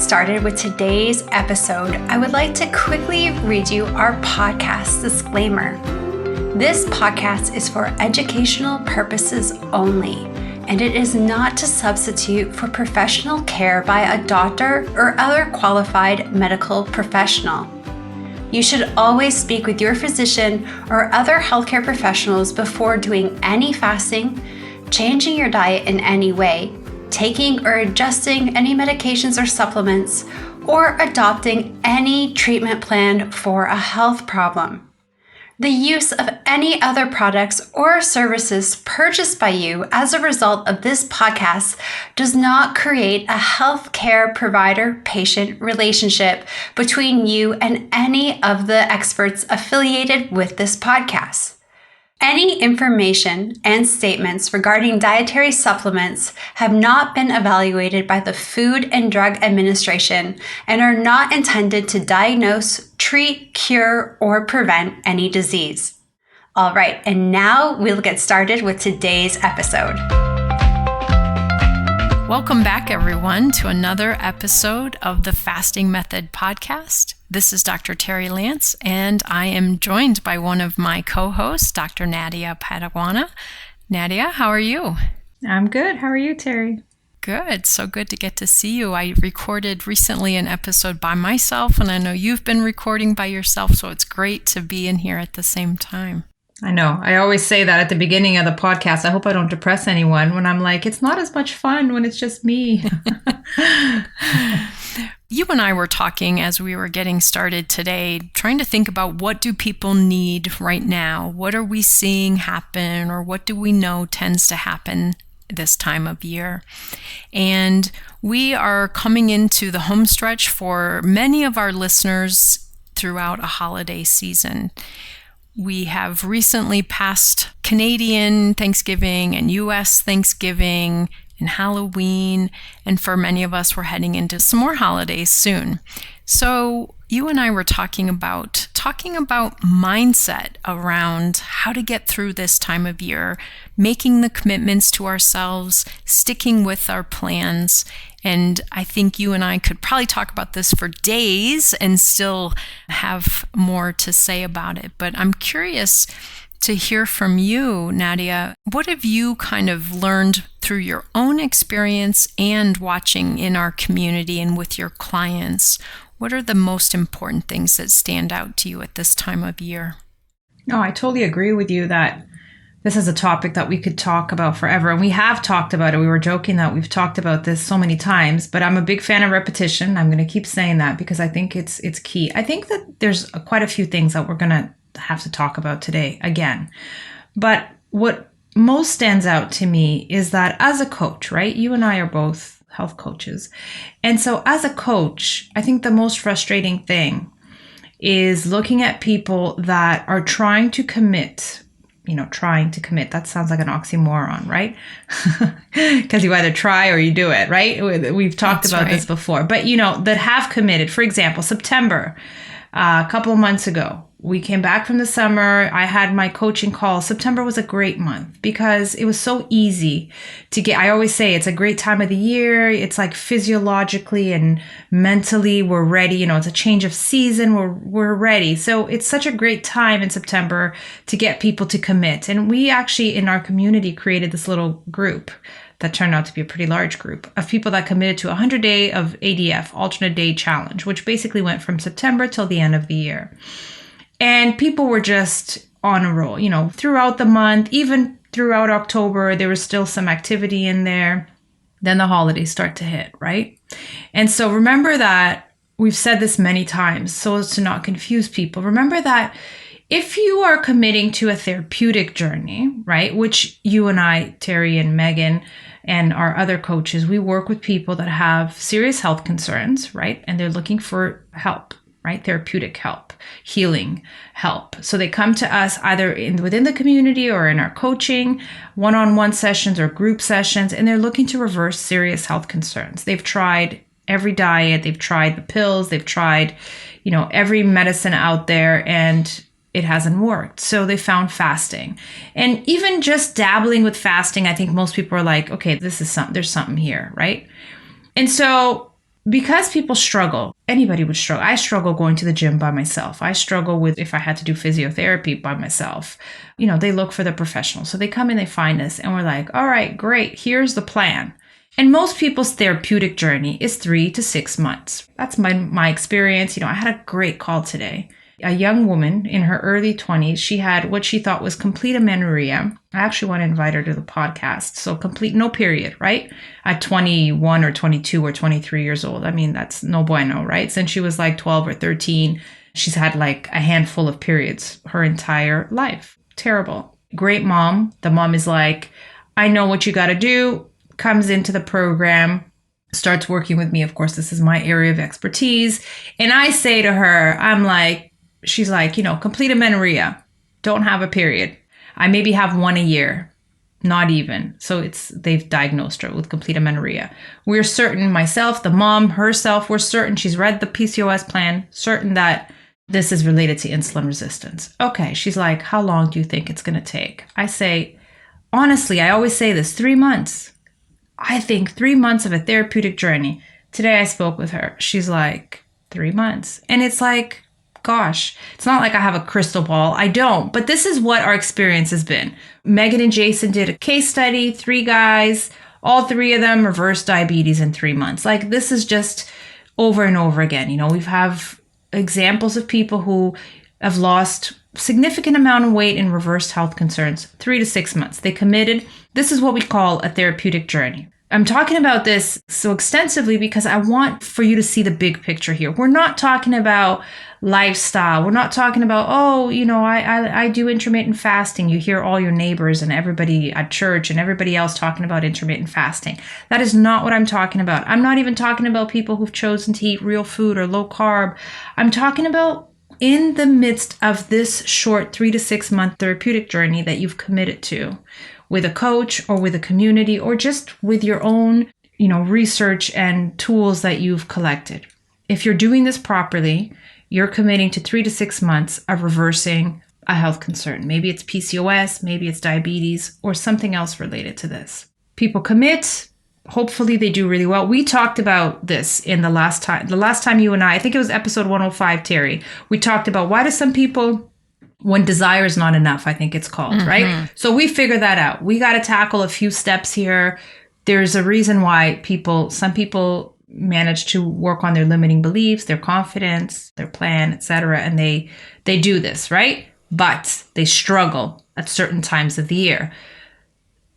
get started with today's episode, I would like to quickly read you our podcast disclaimer. This podcast is for educational purposes only, and it is not to substitute for professional care by a doctor or other qualified medical professional. You should always speak with your physician or other healthcare professionals before doing any fasting, changing your diet in any way, taking or adjusting any medications or supplements, or adopting any treatment plan for a health problem. The use of any other products or services purchased by you as a result of this podcast does not create a healthcare provider-patient relationship between you and any of the experts affiliated with this podcast. Any information and statements regarding dietary supplements have not been evaluated by the Food and Drug Administration and are not intended to diagnose, treat, cure, or prevent any disease. All right, and now we'll get started with today's episode. Welcome back, everyone, to another episode of the Fasting Method podcast. This is Dr. Terri Lance, and I am joined by one of my co-hosts, Dr. Nadia Padawana. Nadia, how are you? I'm good. How are you, Terri? Good. So good to get to see you. I recorded recently an episode by myself, and I know you've been recording by yourself, so it's great to be in here at the same time. I know. I always say that at the beginning of the podcast. I hope I don't depress anyone when I'm like, it's not as much fun when it's just me. You and I were talking as we were getting started today, trying to think about what do people need right now? What are we seeing happen, or what do we know tends to happen this time of year? And we are coming into the home stretch for many of our listeners throughout a holiday season. We have recently passed Canadian Thanksgiving and U.S. Thanksgiving and Halloween, and for many of us, we're heading into some more holidays soon. So you and I were talking about mindset around how to get through this time of year, making the commitments to ourselves, sticking with our plans. And I think you and I could probably talk about this for days and still have more to say about it. But I'm curious to hear from you, Nadia. What have you kind of learned through your own experience and watching in our community and with your clients? What are the most important things that stand out to you at this time of year? No, I totally agree with you that this is a topic that we could talk about forever. And we have talked about it. We were joking that we've talked about this so many times, but I'm a big fan of repetition. I'm going to keep saying that because I think it's key. I think that there's quite a few things that we're going to have to talk about today again. But what most stands out to me is that as a coach, right? You and I are both health coaches. And so as a coach, I think the most frustrating thing is looking at people that are trying to commit. That sounds like an oxymoron, right? Because you either try or you do it, right? We've talked about this before, but that have committed. For example, September, a couple of months ago, we came back from the summer. I had my coaching call. September was a great month because it was so easy to get. I always say it's a great time of the year. It's like physiologically and mentally we're ready. It's a change of season. We're ready. So it's such a great time in September to get people to commit. And we actually in our community created this little group that turned out to be a pretty large group of people that committed to a 100-day of ADF, alternate day challenge, which basically went from September till the end of the year. And people were just on a roll, throughout the month, even throughout October, there was still some activity in there. Then the holidays start to hit, right? And so remember that we've said this many times so as to not confuse people. Remember that if you are committing to a therapeutic journey, right, which you and I, Terri and Megan, and our other coaches, we work with people that have serious health concerns, right? And they're looking for help, right? Therapeutic help, healing help. So they come to us either within the community or in our coaching, one-on-one sessions or group sessions, and they're looking to reverse serious health concerns. They've tried every diet, they've tried the pills, they've tried, every medicine out there, and it hasn't worked. So they found fasting. And even just dabbling with fasting, I think most people are like, okay, this is something, there's something here, right? And so because people struggle, anybody would struggle. I struggle going to the gym by myself. I struggle with if I had to do physiotherapy by myself. They look for the professional. So they come in, they find us, and we're like, all right, great. Here's the plan. And most people's therapeutic journey is 3 to 6 months. That's my experience. I had a great call today. A young woman in her early 20s, she had what she thought was complete amenorrhea. I actually want to invite her to the podcast. So complete, no period, right? At 21 or 22 or 23 years old. I mean, that's no bueno, right? Since she was like 12 or 13, she's had like a handful of periods her entire life. Terrible. Great mom. The mom is like, I know what you got to do. Comes into the program, starts working with me. Of course, this is my area of expertise. And I say to her, she's like, complete amenorrhea, don't have a period. I maybe have one a year, not even. So they've diagnosed her with complete amenorrhea. We're certain, myself, the mom, herself, we're certain she's read the PCOS plan, certain that this is related to insulin resistance. Okay, she's like, how long do you think it's going to take? I say, honestly, I always say this, 3 months. I think 3 months of a therapeutic journey. Today I spoke with her. She's like, 3 months. And it's like, gosh, it's not like I have a crystal ball. I don't. But this is what our experience has been. Megan and Jason did a case study, 3 guys, all 3 of them reversed diabetes in 3 months. Like this is just over and over again. We have examples of people who have lost significant amount of weight and reversed health concerns, 3 to 6 months. They committed. This is what we call a therapeutic journey. I'm talking about this so extensively because I want for you to see the big picture here. We're not talking about lifestyle. We're not talking about, I do intermittent fasting. You hear all your neighbors and everybody at church and everybody else talking about intermittent fasting. That is not what I'm talking about. I'm not even talking about people who've chosen to eat real food or low carb. I'm talking about in the midst of this short 3 to 6 month therapeutic journey that you've committed to with a coach or with a community or just with your own, research and tools that you've collected. If you're doing this properly, you're committing to 3 to 6 months of reversing a health concern. Maybe it's PCOS, maybe it's diabetes, or something else related to this. People commit. Hopefully they do really well. We talked about this in the last time you and I think it was episode 105, Terry. We talked about why do some people, when desire is not enough, I think it's called, right? So we figured that out. We got to tackle a few steps here. There's a reason why some people manage to work on their limiting beliefs, their confidence, their plan, etc. And they do this, right? But they struggle at certain times of the year.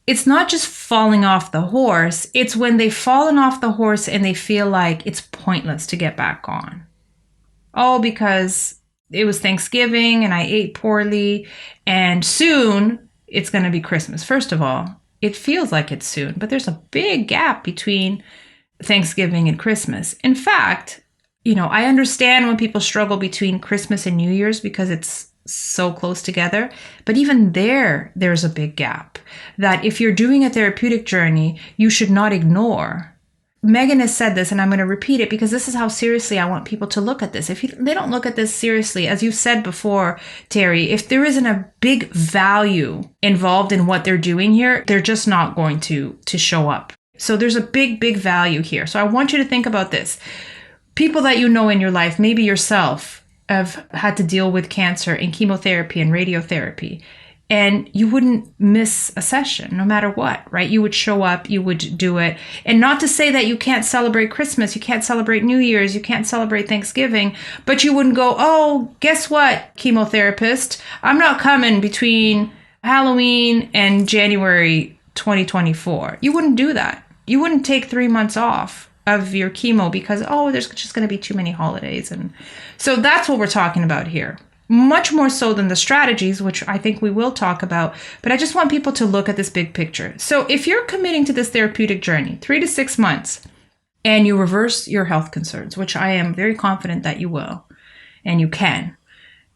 It's not just falling off the horse. It's when they've fallen off the horse and they feel like it's pointless to get back on. Oh, because it was Thanksgiving and I ate poorly and soon it's going to be Christmas. First of all, it feels like it's soon, but there's a big gap between Thanksgiving and Christmas. In fact, I understand when people struggle between Christmas and New Year's because it's so close together. But even there's a big gap that if you're doing a therapeutic journey, you should not ignore. Megan has said this, and I'm going to repeat it because this is how seriously I want people to look at this. If they don't look at this seriously, as you said before, Terry, if there isn't a big value involved in what they're doing here, they're just not going to show up. So there's a big, big value here. So I want you to think about this. People that you know in your life, maybe yourself, have had to deal with cancer and chemotherapy and radiotherapy. And you wouldn't miss a session no matter what, right? You would show up, you would do it. And not to say that you can't celebrate Christmas, you can't celebrate New Year's, you can't celebrate Thanksgiving, but you wouldn't go, oh, guess what, chemotherapist? I'm not coming between Halloween and January 2024. You wouldn't do that. You wouldn't take 3 months off of your chemo because, there's just going to be too many holidays. And so that's what we're talking about here. Much more so than the strategies, which I think we will talk about. But I just want people to look at this big picture. So if you're committing to this therapeutic journey, 3 to 6 months, and you reverse your health concerns, which I am very confident that you will, and you can,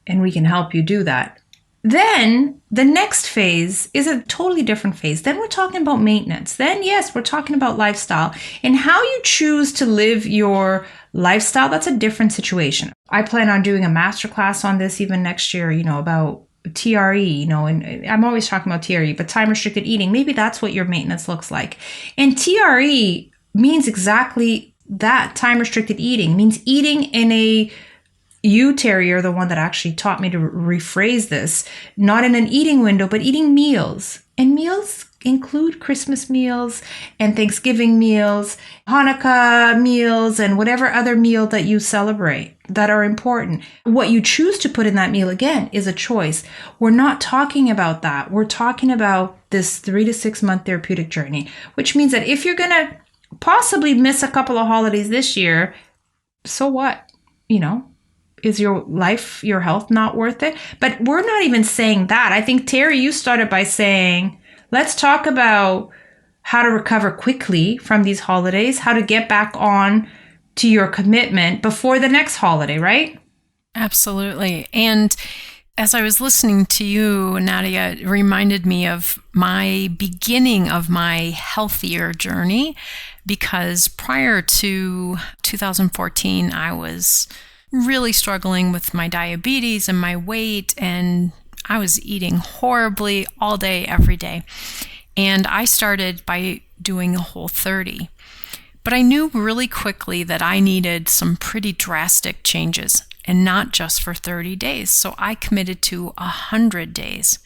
and we can help you do that, then the next phase is a totally different phase. Then we're talking about maintenance. Then, yes, we're talking about lifestyle. And how you choose to live your lifestyle, that's a different situation. I plan on doing a masterclass on this even next year, about TRE, and I'm always talking about TRE, but time restricted eating. Maybe that's what your maintenance looks like. And TRE means exactly that time restricted eating means eating in a, you, Terry, are the one that actually taught me to rephrase this, not in an eating window, but eating meals. And meals include Christmas meals and Thanksgiving meals, Hanukkah meals, and whatever other meal that you celebrate that are important. What you choose to put in that meal, again, is a choice. We're not talking about that. We're talking about this 3 to 6 month therapeutic journey, which means that if you're going to possibly miss a couple of holidays this year, so what? Is your life, your health not worth it? But we're not even saying that. I think, Terry, you started by saying, let's talk about how to recover quickly from these holidays, how to get back on to your commitment before the next holiday, right? Absolutely. And as I was listening to you, Nadia, it reminded me of my beginning of my healthier journey, because prior to 2014, I was really struggling with my diabetes and my weight, and I was eating horribly all day, every day. And I started by doing a Whole30. But I knew really quickly that I needed some pretty drastic changes, and not just for 30 days. So I committed to 100 days.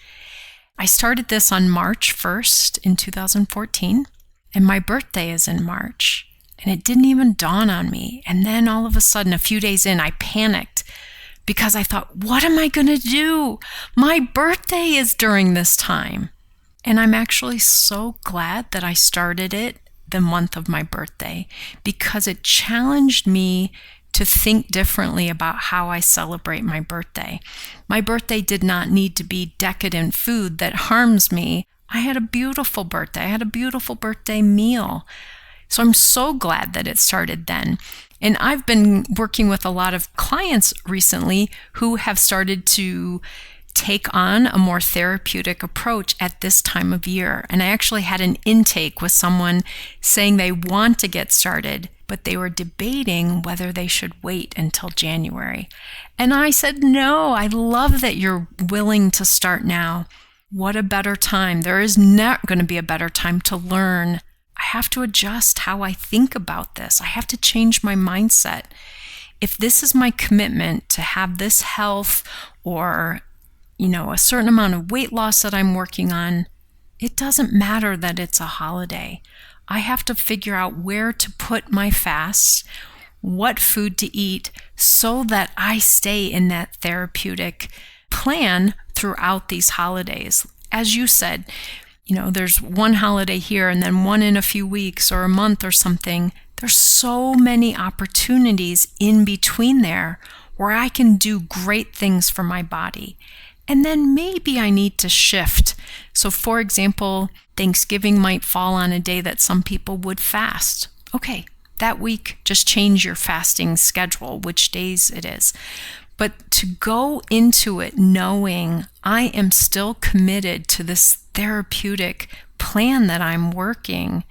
I started this on March 1st in 2014, and my birthday is in March. And it didn't even dawn on me. And then all of a sudden, a few days in, I panicked because I thought, what am I going to do? My birthday is during this time. And I'm actually so glad that I started it the month of my birthday, because it challenged me to think differently about how I celebrate my birthday. My birthday did not need to be decadent food that harms me. I had a beautiful birthday. I had a beautiful birthday meal. So I'm so glad that it started then. And I've been working with a lot of clients recently who have started to take on a more therapeutic approach at this time of year. And I actually had an intake with someone saying they want to get started, but they were debating whether they should wait until January. And I said, no, I love that you're willing to start now. What a better time. There is not going to be a better time to learn. I have to adjust how I think about this. I have to change my mindset. If this is my commitment to have this health or, a certain amount of weight loss that I'm working on, it doesn't matter that it's a holiday. I have to figure out where to put my fasts, what food to eat, so that I stay in that therapeutic plan throughout these holidays. As you said, there's one holiday here and then one in a few weeks or a month or something. There's so many opportunities in between there where I can do great things for my body. And then maybe I need to shift. So for example, Thanksgiving might fall on a day that some people would fast. Okay, that week, just change your fasting schedule, which days it is. But to go into it knowing I am still committed to this therapeutic plan that I'm working,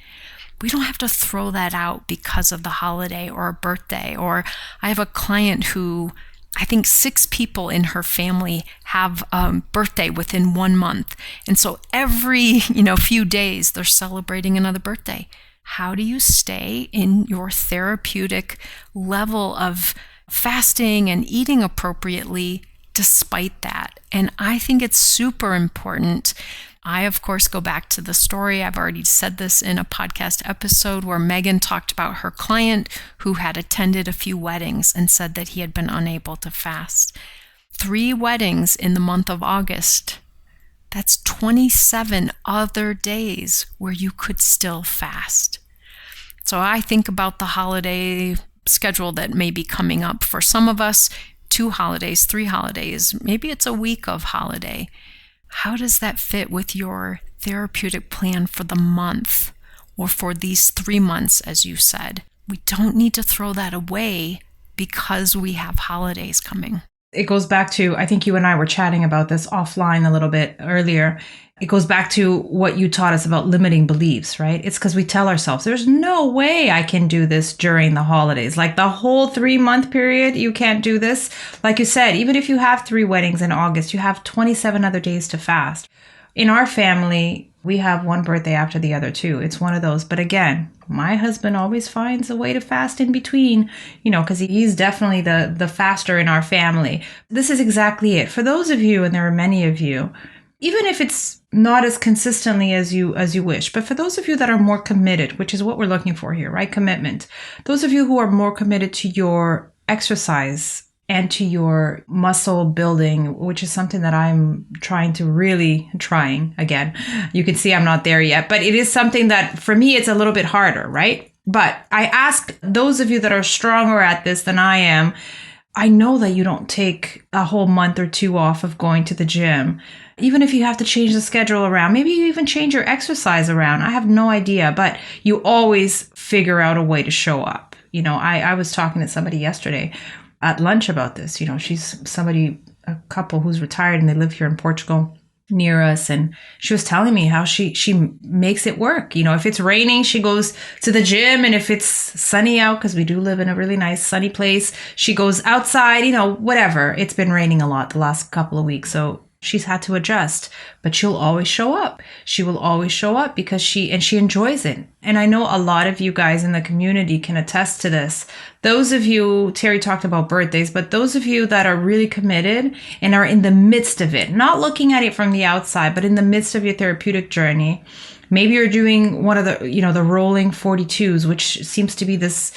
we don't have to throw that out because of the holiday or a birthday. Or I have a client who, I think 6 people in her family have a birthday within 1 month. And so every, few days they're celebrating another birthday. How do you stay in your therapeutic level of fasting and eating appropriately despite that? And I think it's super important. I, of course, go back to the story. I've already said this in a podcast episode where Megan talked about her client who had attended a few weddings and said that he had been unable to fast. 3 weddings in the month of August. That's 27 other days where you could still fast. So I think about the holiday schedule that may be coming up for some of us, 2 holidays, 3 holidays, maybe it's a week of holiday. How does that fit with your therapeutic plan for the month or for these 3 months, as you said? We don't need to throw that away because we have holidays coming. It goes back to, I think you and I were chatting about this offline a little bit earlier. It goes back to what you taught us about limiting beliefs, right? It's because we tell ourselves, there's no way I can do this during the holidays. Like the whole 3-month period, you can't do this. Like you said, even if you have 3 weddings in August, you have 27 other days to fast. In our family, We have one birthday after the other too. It's one of those. But again, my husband always finds a way to fast in between, because he's definitely the faster in our family. This is exactly it. For those of you, and there are many of you, even if it's not as consistently as you wish, but for those of you that are more committed, which is what we're looking for here, right? Commitment. Those of you who are more committed to your exercise and to your muscle building, which is something that I'm trying again. You can see I'm not there yet, but it is something that for me, it's a little bit harder, right? But I ask those of you that are stronger at this than I am, I know that you don't take a whole month or two off of going to the gym. Even if you have to change the schedule around, maybe you even change your exercise around. I have no idea, but you always figure out a way to show up. I was talking to somebody yesterday at lunch about this. She's a couple who's retired and they live here in Portugal near us. And she was telling me how she makes it work. If it's raining, she goes to the gym. And if it's sunny out, because we do live in a really nice sunny place, she goes outside, whatever. It's been raining a lot the last couple of weeks. So she's had to adjust, but she'll always show up. She will always show up because she enjoys it. And I know a lot of you guys in the community can attest to this. Those of you, Terri talked about birthdays, but those of you that are really committed and are in the midst of it, not looking at it from the outside, but in the midst of your therapeutic journey, maybe you're doing one of the, the rolling 42s, which seems to be this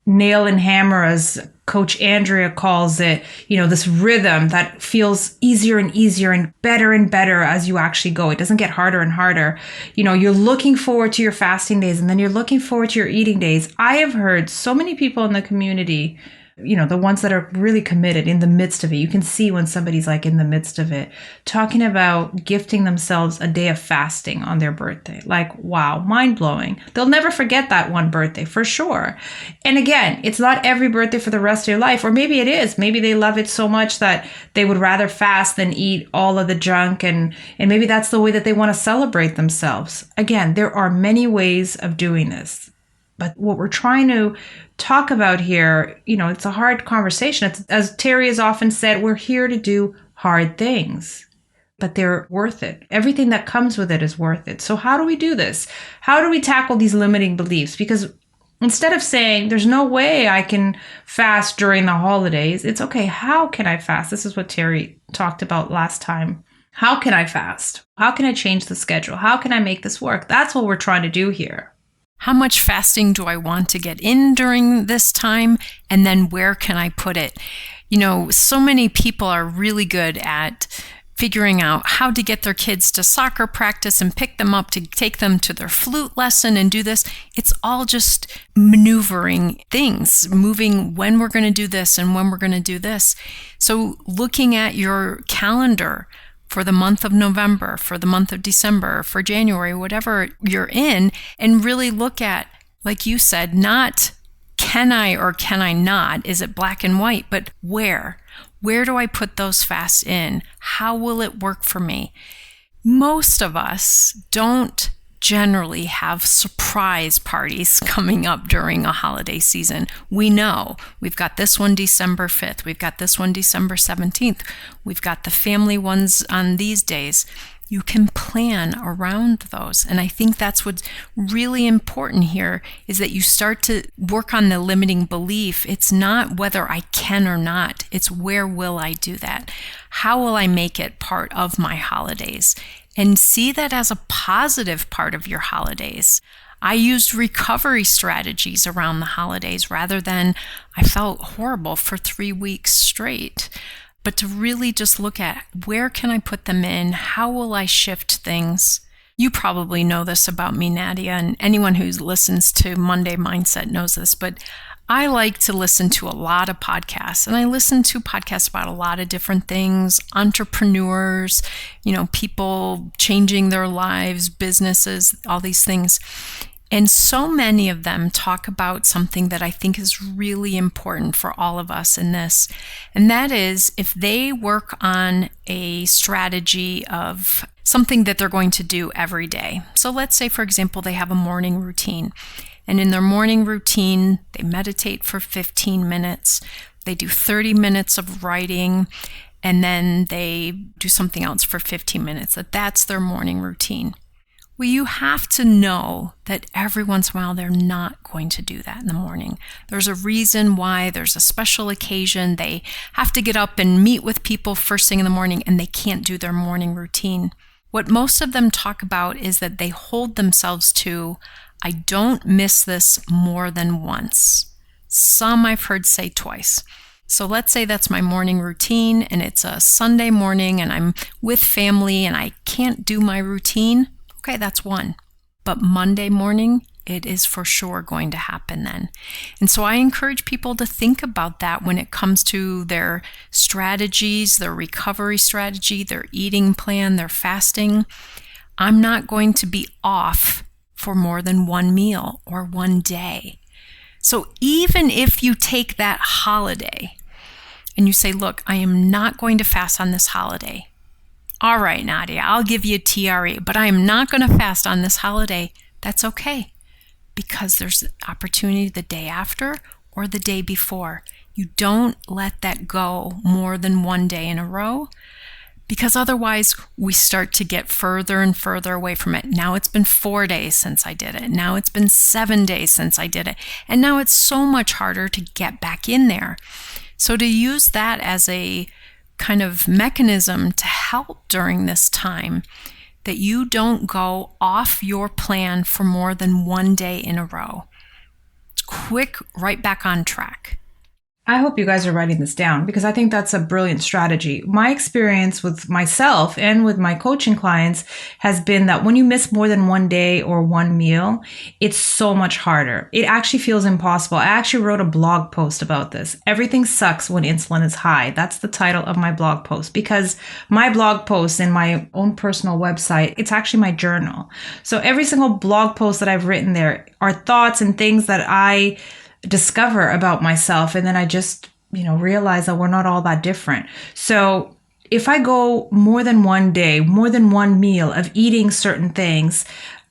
nail and hammer, as Coach Andrea calls it, this rhythm that feels easier and easier and better as you actually go. It doesn't get harder and harder. You're looking forward to your fasting days and then you're looking forward to your eating days. I have heard so many people in the community, the ones that are really committed in the midst of it. You can see when somebody's like in the midst of it, talking about gifting themselves a day of fasting on their birthday. Like, wow, mind blowing. They'll never forget that one birthday for sure. And again, it's not every birthday for the rest of your life, or maybe it is. Maybe they love it so much that they would rather fast than eat all of the junk. And maybe that's the way that they want to celebrate themselves. Again, there are many ways of doing this. But what we're trying to talk about here, it's a hard conversation. It's, as Terri has often said, we're here to do hard things, but they're worth it. Everything that comes with it is worth it. So how do we do this? How do we tackle these limiting beliefs? Because instead of saying, there's no way I can fast during the holidays, it's okay, how can I fast? This is what Terri talked about last time. How can I fast? How can I change the schedule? How can I make this work? That's what we're trying to do here. How much fasting do I want to get in during this time? And then where can I put it? So many people are really good at figuring out how to get their kids to soccer practice and pick them up to take them to their flute lesson and do this. It's all just maneuvering things, moving when we're going to do this and when we're going to do this. So looking at your calendar for the month of November, for the month of December, for January, whatever you're in, and really look at, like you said, not can I or can I not? Is it black and white? But where? Where do I put those fasts in? How will it work for me? Most of us don't generally have surprise parties coming up during a holiday season. We know we've got this one December 5th. We've got this one December 17th. We've got the family ones on these days. You can plan around those. And I think that's what's really important here is that you start to work on the limiting belief. It's not whether I can or not. It's where will I do that? How will I make it part of my holidays? And see that as a positive part of your holidays. I used recovery strategies around the holidays rather than I felt horrible for 3 weeks straight. But to really just look at where can I put them in? How will I shift things? You probably know this about me, Nadia, and anyone who listens to Monday Mindset knows this, but I like to listen to a lot of podcasts, and I listen to podcasts about a lot of different things, entrepreneurs, people changing their lives, businesses, all these things. And so many of them talk about something that I think is really important for all of us in this. And that is if they work on a strategy of something that they're going to do every day. So let's say, for example, they have a morning routine. And in their morning routine, they meditate for 15 minutes. They do 30 minutes of writing, and then they do something else for 15 minutes. That's their morning routine. Well, you have to know that every once in a while they're not going to do that in the morning. There's a reason why. There's a special occasion. They have to get up and meet with people first thing in the morning, and they can't do their morning routine. What most of them talk about is that they hold themselves to, I don't miss this more than once. Some I've heard say twice. So let's say that's my morning routine and it's a Sunday morning and I'm with family and I can't do my routine. Okay, that's one. But Monday morning, it is for sure going to happen then. And so I encourage people to think about that when it comes to their strategies, their recovery strategy, their eating plan, their fasting. I'm not going to be off for more than one meal or one day. So even if you take that holiday and you say, look, I am not going to fast on this holiday. All right, Nadia, I'll give you a TRE, but I am not going to fast on this holiday. That's okay, because there's opportunity the day after or the day before. You don't let that go more than one day in a row, because otherwise we start to get further and further away from it. Now it's been 4 days since I did it. Now it's been 7 days since I did it. And now it's so much harder to get back in there. So to use that as a kind of mechanism to help during this time, that you don't go off your plan for more than one day in a row. It's quick, right back on track. I hope you guys are writing this down because I think that's a brilliant strategy. My experience with myself and with my coaching clients has been that when you miss more than one day or one meal, it's so much harder. It actually feels impossible. I actually wrote a blog post about this. Everything sucks when insulin is high. That's the title of my blog post, because my blog post in my own personal website, it's actually my journal. So every single blog post that I've written there are thoughts and things that I discover about myself, and then I just realize that we're not all that different. So if I go more than one day, more than one meal of eating certain things,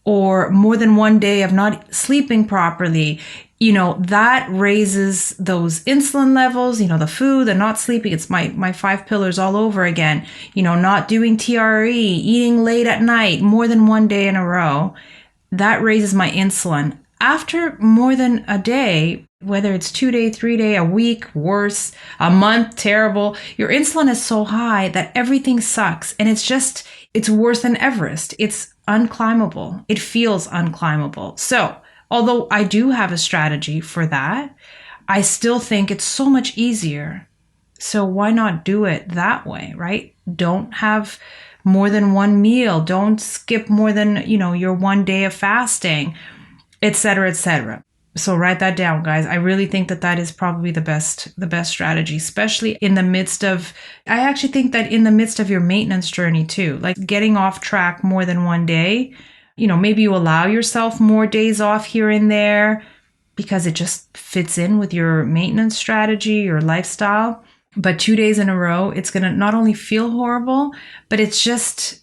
or more than one day of not sleeping properly, that raises those insulin levels, the food, the not sleeping. It's my 5 pillars all over again, not doing TRE, eating late at night, more than one day in a row. That raises my insulin. After more than a day, whether it's 2 day, 3 day, a week, worse, a month, terrible, your insulin is so high that everything sucks. And it's worse than Everest. It's unclimbable. It feels unclimbable. So although I do have a strategy for that, I still think it's so much easier. So why not do it that way, right? Don't have more than one meal. Don't skip more than, your one day of fasting, etc., etc. So write that down, guys. I really think that is probably the best strategy, especially in the midst of, I actually think that in the midst of your maintenance journey too, like getting off track more than one day, maybe you allow yourself more days off here and there because it just fits in with your maintenance strategy, your lifestyle. But 2 days in a row, it's going to not only feel horrible, but it's just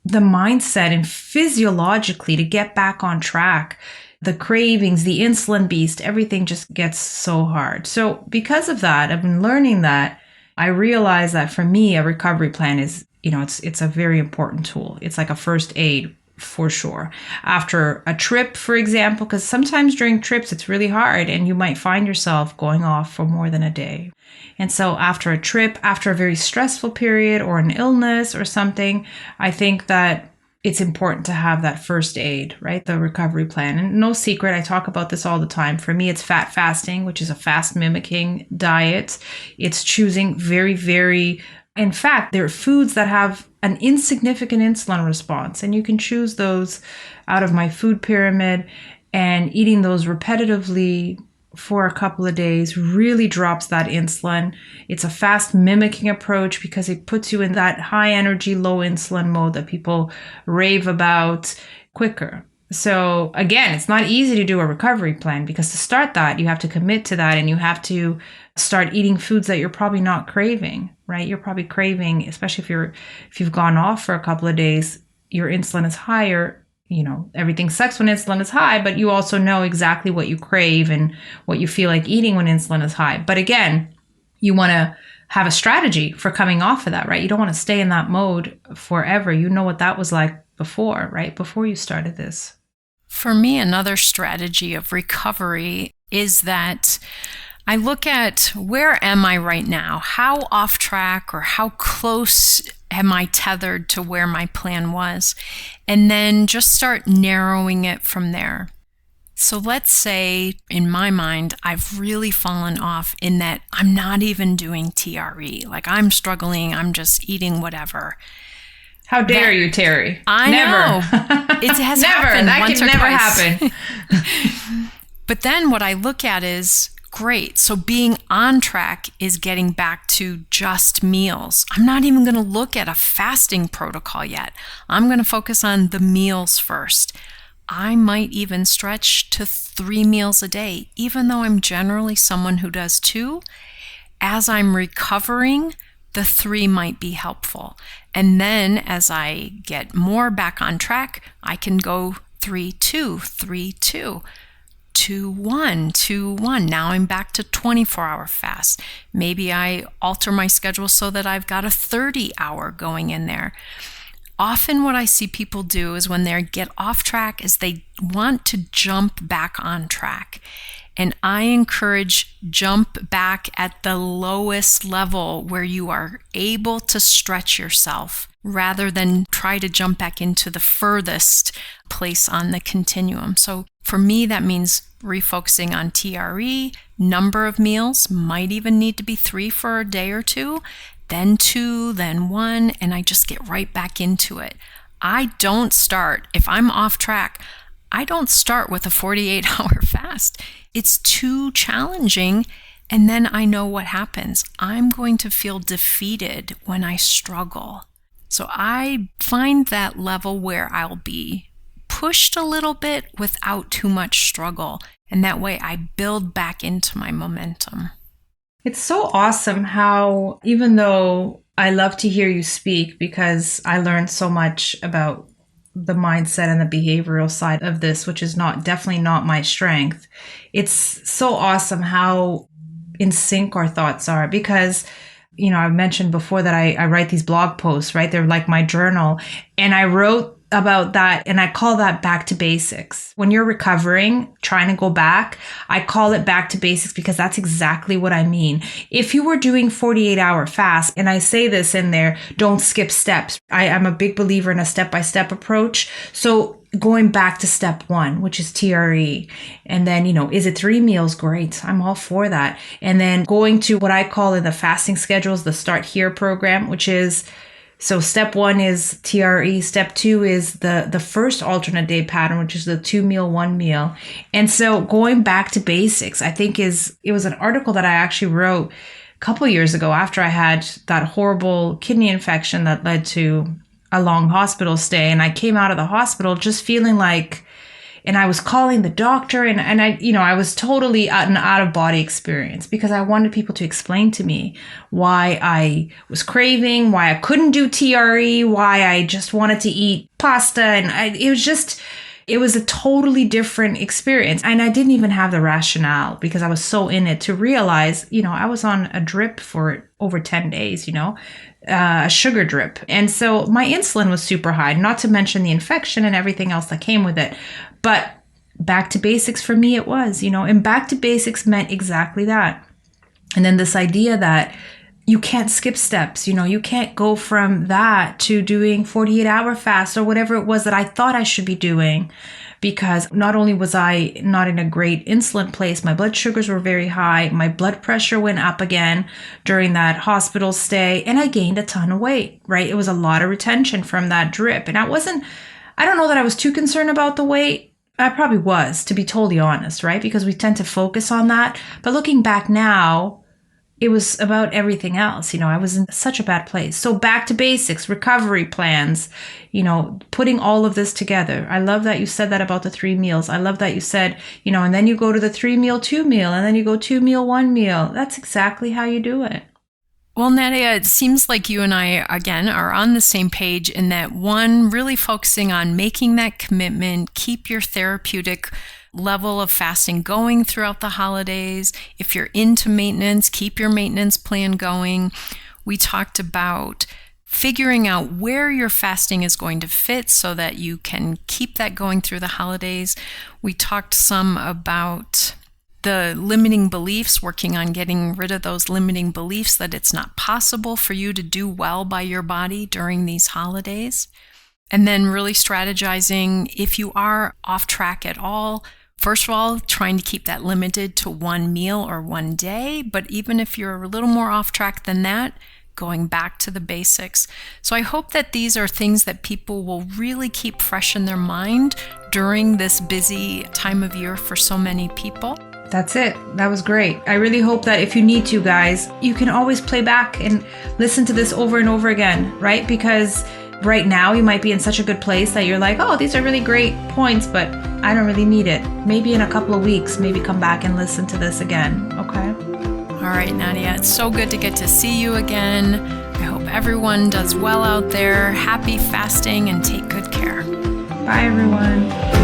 the mindset and physiologically to get back on track. The cravings, the insulin beast, everything just gets so hard. So because of that, I've been learning that. I realize that for me, a recovery plan is, it's a very important tool. It's like a first aid for sure. After a trip, for example, because sometimes during trips, it's really hard and you might find yourself going off for more than a day. And so after a trip, after a very stressful period or an illness or something, I think that it's important to have that first aid, right? The recovery plan. And no secret, I talk about this all the time. For me, it's fat fasting, which is a fast mimicking diet. It's choosing very, in fact, there are foods that have an insignificant insulin response, and you can choose those out of my food pyramid, and eating those repetitively for a couple of days really drops that insulin. It's a fast mimicking approach because it puts you in that high energy, low insulin mode that people rave about quicker. So again, it's not easy to do a recovery plan because to start that, you have to commit to that and you have to start eating foods that you're probably not craving, right? You're probably craving, especially if you've gone off for a couple of days, your insulin is higher. Everything sucks when insulin is high, but you also know exactly what you crave and what you feel like eating when insulin is high. But again, you want to have a strategy for coming off of that, right? You don't want to stay in that mode forever. You know what that was like before, right? Before you started this. For me, another strategy of recovery is that I look at where am I right now? How off track or how close am I tethered to where my plan was? And then just start narrowing it from there. So let's say, in my mind, I've really fallen off in that I'm not even doing TRE. Like I'm struggling, I'm just eating whatever. How dare you, Terri? I know. It has never. happened That once can or never twice. happen. But then what I look at is, great. So being on track is getting back to just meals. I'm not even going to look at a fasting protocol yet. I'm going to focus on the meals first. I might even stretch to 3 meals a day, even though I'm generally someone who does 2. As I'm recovering, the 3 might be helpful. And then as I get more back on track, I can go 3-2, 3-2. 2-1, 2-1. Now I'm back to 24-hour fast. Maybe I alter my schedule so that I've got a 30-hour going in there. Often what I see people do is when they get off track is they want to jump back on track. And I encourage jump back at the lowest level where you are able to stretch yourself rather than try to jump back into the furthest place on the continuum. So for me, that means refocusing on TRE, number of meals, might even need to be 3 for a day or 2, then 2, then 1, and I just get right back into it. I don't start, if I'm off track, I don't start with a 48-hour fast. It's too challenging, and then I know what happens. I'm going to feel defeated when I struggle. So I find that level where I'll be pushed a little bit without too much struggle, and that way I build back into my momentum. It's so awesome how, even though I love to hear you speak because I learned so much about the mindset and the behavioral side of this, which is definitely not my strength. It's so awesome how in sync our thoughts are because, I've mentioned before that I write these blog posts, right? They're like my journal. And I wrote about that and I call that back to basics. When you're recovering, trying to go back, I call it back to basics because that's exactly what I mean. If you were doing 48-hour fast, and I say this in there, don't skip steps. I'm a big believer in a step-by-step approach. So going back to step 1, which is TRE. And then, is it 3 meals? Great. I'm all for that. And then going to what I call in the fasting schedules, the Start Here program, which is, so step 1 is TRE. Step 2 is the first alternate day pattern, which is the 2 meal, 1 meal. And so going back to basics, I think it was an article that I actually wrote a couple years ago after I had that horrible kidney infection that led to a long hospital stay. And I came out of the hospital just feeling like, and I was calling the doctor and I was totally an out of body experience because I wanted people to explain to me why I was craving, why I couldn't do TRE, why I just wanted to eat pasta. And it was a totally different experience. And I didn't even have the rationale because I was so in it to realize, I was on a drip for over 10 days, a sugar drip. And so my insulin was super high, not to mention the infection and everything else that came with it. But back to basics for me, it was, and back to basics meant exactly that. And then this idea that you can't skip steps, you can't go from that to doing 48-hour fast or whatever it was that I thought I should be doing. Because not only was I not in a great insulin place, my blood sugars were very high. My blood pressure went up again during that hospital stay, and I gained a ton of weight, right? It was a lot of retention from that drip. And I don't know that I was too concerned about the weight. I probably was, to be totally honest, right? Because we tend to focus on that. But looking back now, it was about everything else. I was in such a bad place. So back to basics, recovery plans, putting all of this together. I love that you said that about the 3 meals. I love that you said, and then you go to the 3 meal, 2 meal, and then you go 2 meal, 1 meal. That's exactly how you do it. Well, Nadia, it seems like you and I, again, are on the same page in that, one, really focusing on making that commitment, keep your therapeutic level of fasting going throughout the holidays. If you're into maintenance, keep your maintenance plan going. We talked about figuring out where your fasting is going to fit so that you can keep that going through the holidays. We talked some about the limiting beliefs, working on getting rid of those limiting beliefs that it's not possible for you to do well by your body during these holidays. And then really strategizing if you are off track at all. First of all, trying to keep that limited to one meal or one day. But even if you're a little more off track than that, going back to the basics. So I hope that these are things that people will really keep fresh in their mind during this busy time of year for so many people. That's it. That was great. I really hope that if you need to, guys, you can always play back and listen to this over and over again, right? Because right now you might be in such a good place that you're like, oh, these are really great points, but I don't really need it. Maybe in a couple of weeks, maybe come back and listen to this again, okay? All right, Nadia, it's so good to get to see you again. I hope everyone does well out there. Happy fasting and take good care. Bye, everyone.